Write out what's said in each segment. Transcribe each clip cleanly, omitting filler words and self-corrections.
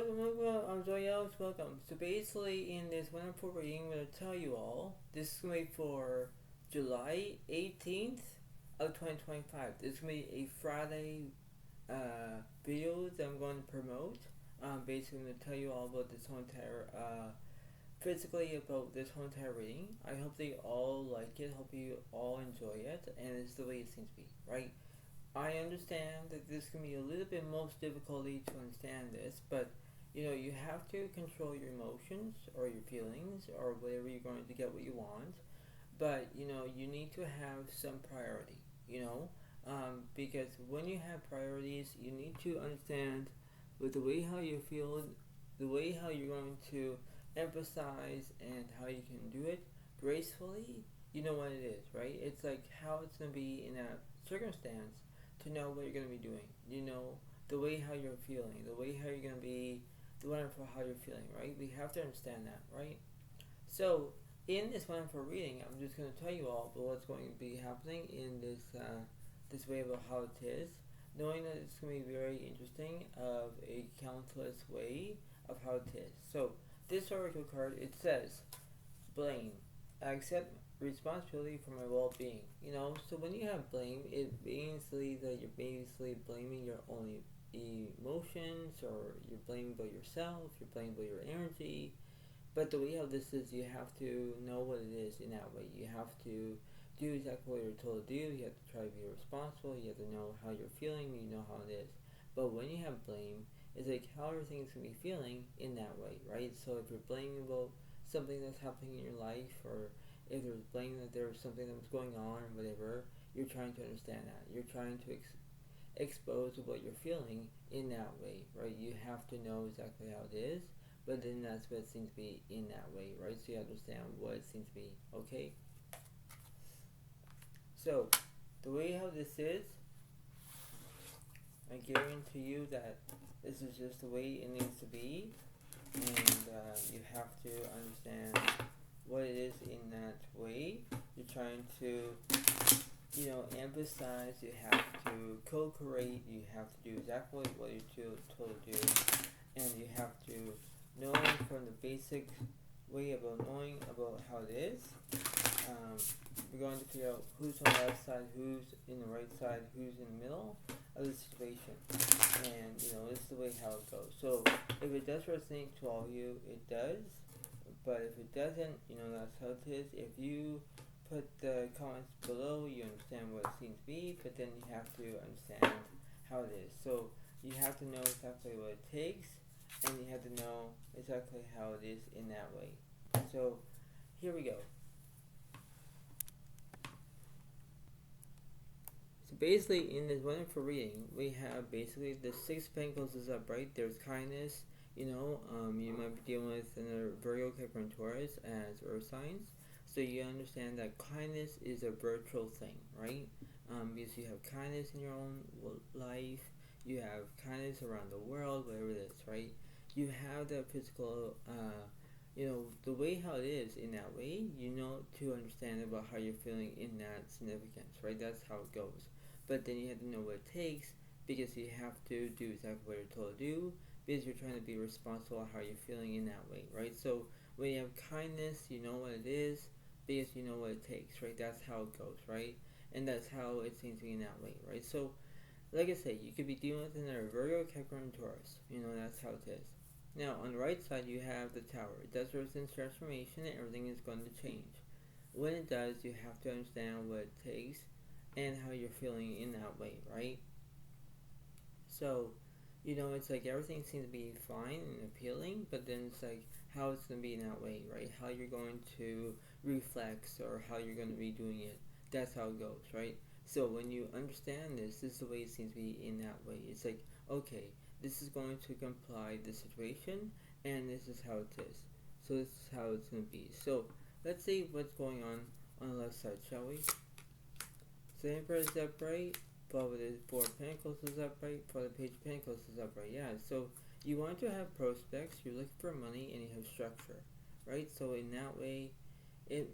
I'm Joyels, welcome. So basically in this wonderful reading, I'm going to tell you all, this is going to be for July 18th of 2025. This is going to be a Friday video that I'm going to promote. Basically I'm going to tell you all about this whole entire, physically about this whole entire reading. I hope they all like it, hope you all enjoy it, and it's the way it seems to be, right? I understand that this can be a little bit most difficulty to understand this, but you have to control your emotions or your feelings or whatever you're going to get what you want. But you need to have some priority. Because when you have priorities, you need to understand with the way how you feel, the way how you're going to emphasize and how you can do it gracefully. You know what it is, right? It's like how it's going to be in a circumstance to know what you're going to be doing. The way how you're feeling, the way how you're going to be, the wonderful how you're feeling, right? We have to understand that, right? So in this wonderful reading, I'm just going to tell you all about what's going to be happening in this way about how it is, knowing that it's going to be very interesting of a countless way of how it is. So this oracle card, it says blame. I accept responsibility for my well-being. So when you have blame, it means that you're basically blaming your own emotions, or you're blaming about yourself, you're blaming about your energy. But the way how this is, you have to know what it is in that way. You have to do exactly what you're told to do. You have to try to be responsible. You have to know how you're feeling. You know how it is. But when you have blame, it's like how everything's going to be feeling in that way, right? So if you're blaming about something that's happening in your life, or if there's blame that there's something that's going on or whatever, you're trying to understand that. You're trying to expose what you're feeling in that way, right? You have to know exactly how it is, but then that's what it seems to be in that way, right? So you understand what it seems to be, okay? So, the way how this is, I guarantee you that this is just the way it needs to be, and you have to understand what it is in that way. You're trying to emphasize, you have to co-create, you have to do exactly what you're told to do, and you have to know from the basic way about knowing about how it is. We're going to figure out who's on the left side, who's in the right side, who's in the middle of the situation, and this is the way how it goes. So if it does resonate to all of you, it does, but if it doesn't, that's how it is. If you put the comments below, you understand what it seems to be, but then you have to understand how it is. So you have to know exactly what it takes, and you have to know exactly how it is in that way. So here we go. So basically in this wonderful reading, we have basically the Six of Pentacles is upright. There's kindness. You might be dealing with another Virgo, Capricorn, Taurus as earth signs. So you understand that kindness is a virtual thing, right? Because you have kindness in your own life, you have kindness around the world, whatever it is, right? You have the physical, the way how it is in that way, to understand about how you're feeling in that significance, right? That's how it goes. But then you have to know what it takes, because you have to do exactly what you're told to do, because you're trying to be responsible on how you're feeling in that way, right? So when you have kindness, you know what it is, because you know what it takes, right? That's how it goes, right? And that's how it seems to be in that way, right? So, like I said, you could be dealing with another Virgo, Capricorn, Taurus. That's how it is. Now, on the right side, you have the Tower. It does represent transformation, and everything is going to change. When it does, you have to understand what it takes and how you're feeling in that way, right? So, it's like everything seems to be fine and appealing, but then it's like how it's going to be in that way, right? How you're going to reflex, or how you're going to be doing it. That's how it goes, right? So when you understand this is the way it seems to be in that way. It's like, okay, this is going to comply the situation, and this is how it is. So this is how it's going to be. So let's see what's going on the left side, shall we? So the Emperor is upright, but with the Four of Pentacles is upright, for the Page of Pentacles is upright. Yeah, so you want to have prospects, you're looking for money, and you have structure, right? So in that way, it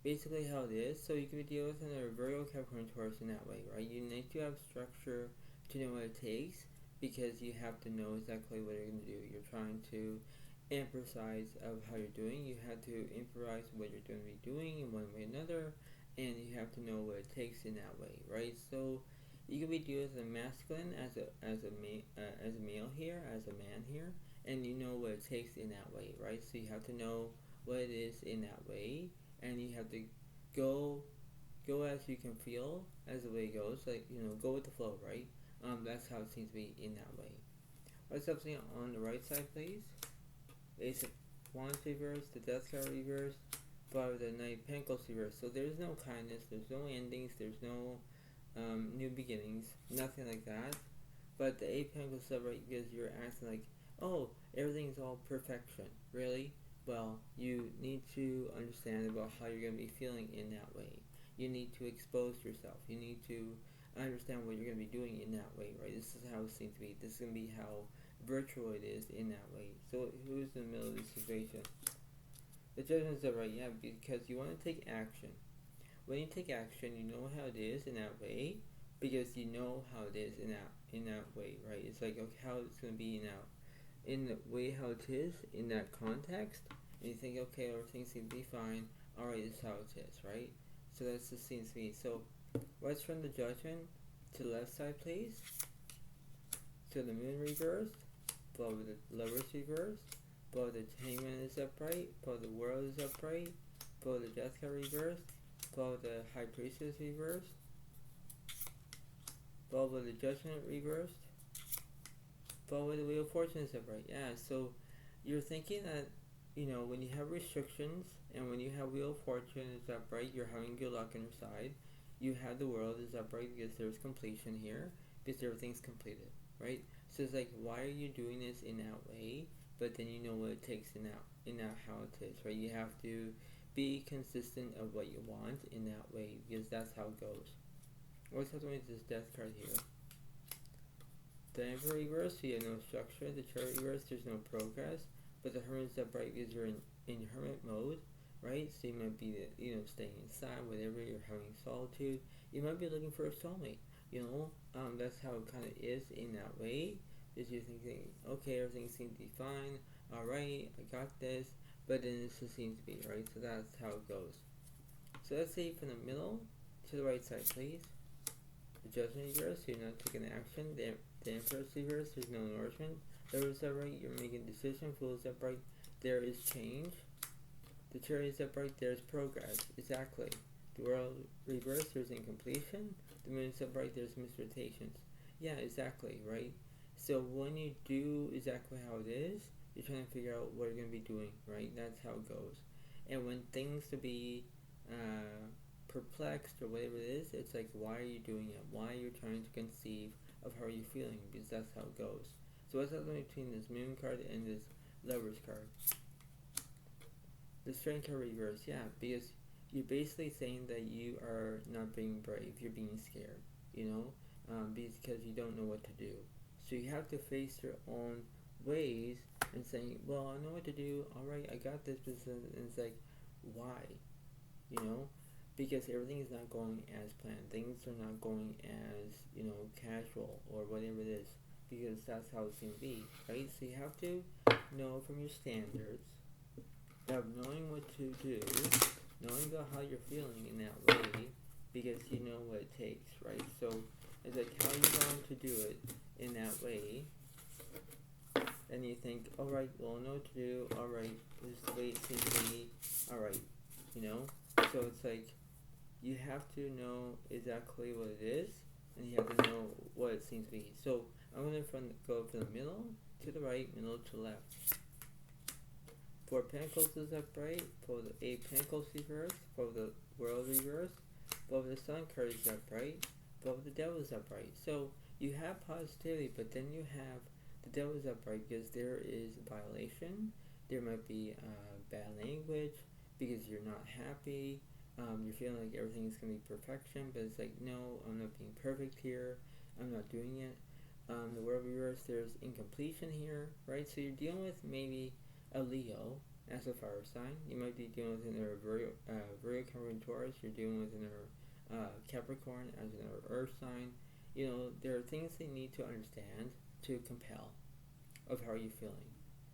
basically how it is. So you can deal with another Virgo, Capricorn, Taurus in that way, right? You need to have structure to know what it takes, because you have to know exactly what you're going to do. You're trying to emphasize of how you're doing. You have to improvise what you're going to be doing in one way or another, and you have to know what it takes in that way, right? So you can be doing as a masculine, as a male here, as a man here, and you know what it takes in that way, right? So you have to know what it is in that way, and you have to go as you can feel as the way it goes, like, go with the flow, right? That's how it seems to be in that way. What's something on the right side, please? Ace of Wands reverse, the Death card reverse, but the Knight of Pentacles reverse. So there's no kindness, there's no endings, there's no new beginnings, nothing like that. But the Eight of Pentacles celebrate because you're acting like, oh, everything's all perfection. Really? Well, you need to understand about how you're going to be feeling in that way. You need to expose yourself. You need to understand what you're going to be doing in that way, right? This is how it seems to be. This is going to be how virtual it is in that way. So who's in the middle of this situation? The Judgment's right, yeah, because you want to take action. When you take action, you know how it is in that way, because you know how it is in that way, right? It's like, okay, how it's going to be in the way how it is in that context, and you think, okay, everything seems to be fine. All right, this is how it is, right? So that's the seems to be. So let's from the Judgment to the left side, please. So the Moon reversed, below the Lovers reversed, below the Hangman is upright, below the World is upright, below the Death card reversed, below the High Priestess reversed, below the Judgment reversed, below the Wheel of Fortune is upright. Yeah, so you're thinking that, when you have restrictions and when you have Wheel of Fortune is upright, you're having good luck on your side. You have the World is upright because there's completion here, because everything's completed, right? So it's like, why are you doing this in that way? But then you know what it takes in that how it is, right? You have to be consistent of what you want in that way, because that's how it goes. What's happening with this Death card here? The Emperor reverse, so you have no structure. The Chariot reverse, there's no progress. But the Hermit's upright because you're in hermit mode, right? So you might be, staying inside, whatever, you're having solitude. You might be looking for a soulmate, that's how it kind of is in that way. Is you're thinking, okay, everything seems to be fine, alright, I got this, but then it just seems to be, right? So that's how it goes. So let's say from the middle to the right side, please. The Judgment reverse, so you're not taking action. The Emperor's reverse, there's no nourishment. Lovers upright, you're making a decision. Fool is upright, there is change. The Chariot is upright, there's progress. Exactly. The World reverse, there's incompletion. The Moon is upright, there's misrotations. Yeah, exactly, right? So when you do exactly how it is, you're trying to figure out what you're going to be doing, right? That's how it goes. And when things to be perplexed or whatever it is, it's like, why are you doing it? Why are you trying to conceive of how you're feeling? Because that's how it goes. So what's happening between this Moon card and this Lovers card? The Strength card reverse, yeah, because you're basically saying that you are not being brave, you're being scared, because you don't know what to do. So you have to face your own ways and saying, well, I know what to do, alright, I got this business, and it's like, why? Because everything is not going as planned. Things are not going as, casual or whatever it is, because that's how it seems to be, right? So you have to know from your standards of knowing what to do, knowing about how you're feeling in that way, because you know what it takes, right? So it's like, how you're going to do it in that way, and you think, alright, well, I know what to do, alright, this is the way it seems to be, alright, So it's like, you have to know exactly what it is, and you have to know what it seems to be. So I'm going to go from the middle to the right, middle to the left. Four of Pentacles is upright, for the Eight of Pentacles reverse, for the World reverse, for the Sun card is upright, for the Devil is upright. So you have positivity, but then you have the Devil is upright because there is a violation. There might be bad language because you're not happy. You're feeling like everything's going to be perfection, but it's like, no, I'm not being perfect here. I'm not doing it. The World reverse, there's incompletion here, right? So you're dealing with maybe a Leo as a fire sign. You might be dealing with another Virgo, Taurus. You're dealing with another Capricorn as another earth sign. There are things that you need to understand to to compel of how you're feeling.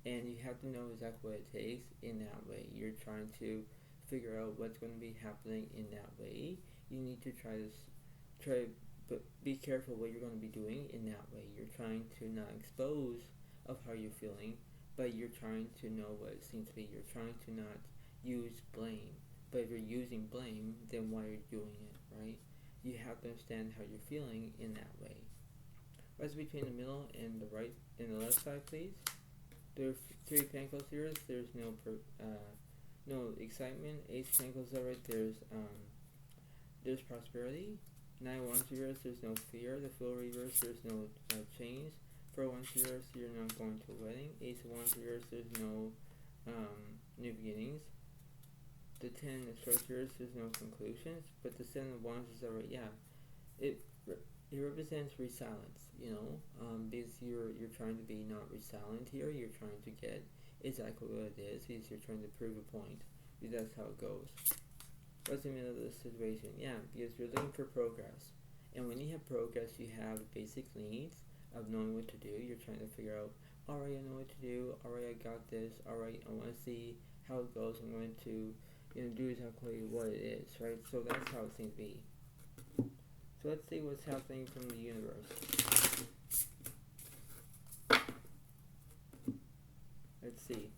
And you have to know exactly what it takes in that way. You're trying to figure out what's going to be happening in that way. You need to but be careful what you're going to be doing in that way. You're trying to not expose of how you're feeling, but you're trying to know what it seems to be. You're trying to not use blame. But if you're using blame, then why are you doing it, right? You have to understand how you're feeling in that way. What's between the middle and the right and the left side, please? There's 3 Pentacles here. There's no excitement. Ace Pentacles are right. There's prosperity. 9 Wands reverse. There's no fear. The Fool reverse. There's no change. 4 Wands reverse. You're not going to a wedding. Ace of Wands reverse. There's no new beginnings. The 10 of Swords reverse. There's no conclusions. But the 7 of Wands is alright. Yeah, it represents resilience, because you're trying to be not resilient here. You're trying to get exactly what it is, because you're trying to prove a point, because that's how it goes. What's the middle of this situation? Yeah, because you're looking for progress, and when you have progress, you have basic needs of knowing what to do. You're trying to figure out, alright, I know what to do. Alright, I got this. Alright, I want to see how it goes. I'm going to, do exactly what it is, right? So that's how it seems to be. So let's see what's happening from the universe. Let's see.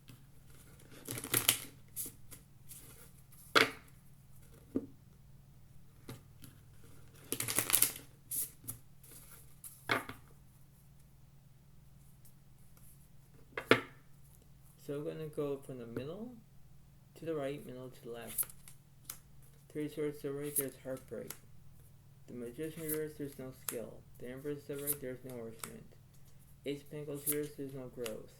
So we're going to go from the middle to the right, middle to the left. 3 Swords to the right, there's heartbreak. The Magician reverse, there's no skill. The Empress to the right, there's no nourishment. Ace of Pentacles reverse, there's no growth.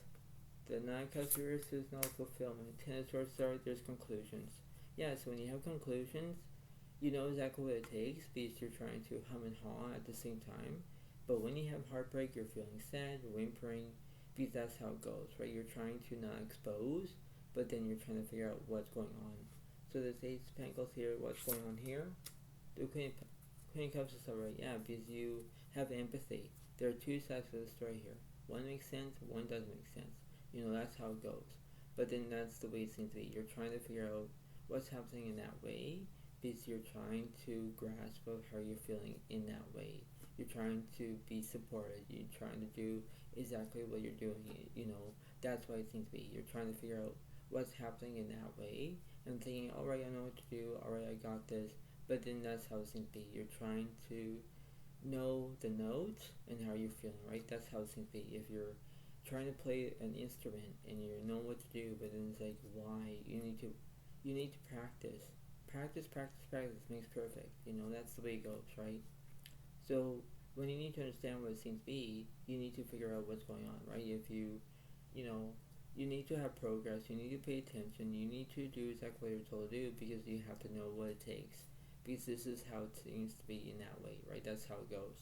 The 9 of Cups reverse, there's no fulfillment. 10 of Swords to the right, there's conclusions. Yeah, so when you have conclusions, you know exactly what it takes, because you're trying to hum and haw at the same time. But when you have heartbreak, you're feeling sad, you're whimpering, because that's how it goes, right? You're trying to not expose, but then you're trying to figure out what's going on. So there's Ace of Pentacles here, what's going on here? The Queen of Cups is alright, yeah, because you have empathy. There are 2 sides to the story here. One makes sense, one doesn't make sense. That's how it goes. But then that's the way it seems to be. You're trying to figure out what's happening in that way, because you're trying to grasp of how you're feeling in that way. You're trying to be supported. You're trying to do exactly what you're doing. That's why it seems to be. You're trying to figure out what's happening in that way, and thinking, alright, I know what to do. Alright, I got this. But then that's how it seems to be. You're trying to know the notes and how you're feeling, right? That's how it seems to be. If you're trying to play an instrument and you know what to do, but then it's like, why? You need to practice. Practice makes perfect. That's the way it goes, right? So when you need to understand what it seems to be, you need to figure out what's going on, right? If you need to have progress, you need to pay attention, you need to do exactly what you're told to do, because you have to know what it takes. Because this is how it seems to be in that way, right? That's how it goes.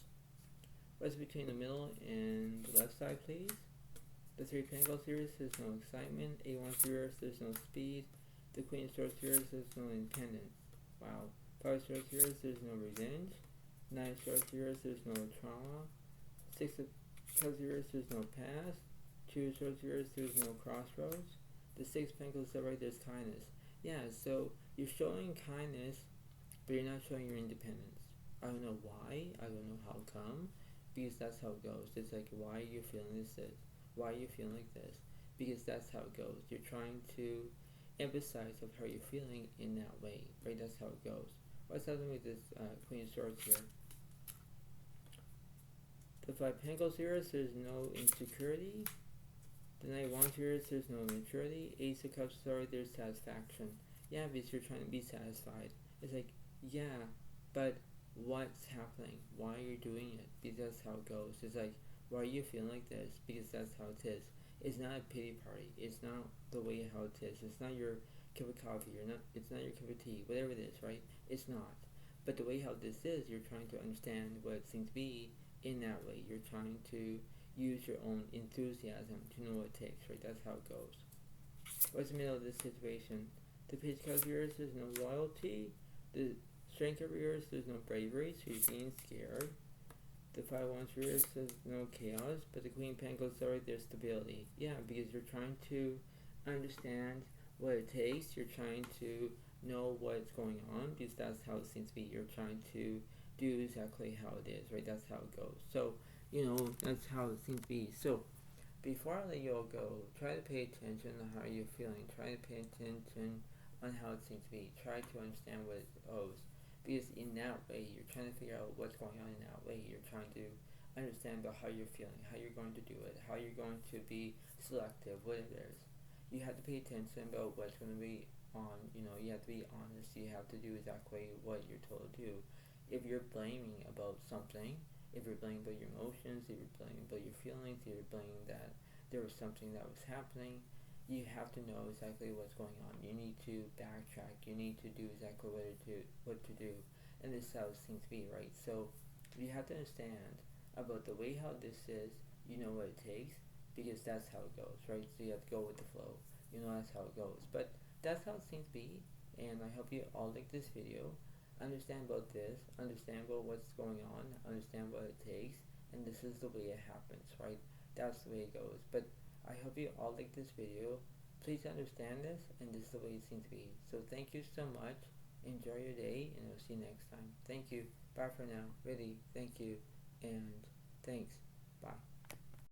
What's between the middle and the left side, please? The 3 Pentacles here, there's no excitement. 8 Wands reverse, there's no speed. The Queen of Swords reverse, there's no independence. Wow. 5 Swords reverse, there's no revenge. 9 of Swords reverse, there's no trauma. 6 of Cups reverse, there's no past. 2 of Swords reverse, there's no crossroads. The 6 Pentacles to the right, there's kindness. Yeah, so you're showing kindness, but you're not showing your independence. I don't know why. I don't know how come. Because that's how it goes. It's like, why are you feeling this? Why are you feeling like this? Because that's how it goes. You're trying to emphasize of how you're feeling in that way, right? That's how it goes. What's happening with this Queen of Swords here? The 5 Pentacles here, there's no insecurity. The 9 of Wands here, there's no maturity. Ace of Cups, there's satisfaction. Yeah, because you're trying to be satisfied. It's like, yeah, but what's happening? Why are you doing it? Because that's how it goes. It's like, why are you feeling like this? Because that's how it is. It's not a pity party. It's not the way how it is. It's not your cup of coffee. It's not your cup of tea. Whatever it is, right? It's not. But the way how this is, you're trying to understand what it seems to be in that way. You're trying to use your own enthusiasm to know what it takes, right? That's how it goes. What's the middle of this situation? The Page of Cups here, there's no loyalty. The Strength of yours, there's no bravery, so you're being scared. The Five of Wands reverse says no chaos, but the Queen of Pentacles is right there, stability. Yeah, because you're trying to understand what it takes. You're trying to know what's going on, because that's how it seems to be. You're trying to do exactly how it is, right? That's how it goes. So, that's how it seems to be. So, before I let you all go, try to pay attention to how you're feeling. Try to pay attention on how it seems to be. Try to understand what it owes. Because in that way, you're trying to figure out what's going on in that way. You're trying to understand about how you're feeling, how you're going to do it, how you're going to be selective, what it is. You have to pay attention about what's going to be on, you have to be honest. You have to do exactly what you're told to do. If you're blaming about something, if you're blaming about your emotions, if you're blaming about your feelings, if you're blaming that there was something that was happening, you have to know exactly what's going on. You need to backtrack. You need to do exactly what to do. And this is how it seems to be, right? So you have to understand about the way how this is, you know what it takes, because that's how it goes, right? So you have to go with the flow. That's how it goes. But that's how it seems to be. And I hope you all like this video. Understand about this. Understand about what's going on. Understand what it takes. And this is the way it happens, right? That's the way it goes. But I hope you all like this video. Please understand this, and this is the way it seems to be. So thank you so much. Enjoy your day, and I'll see you next time. Thank you. Bye for now. Really, thank you, and thanks. Bye.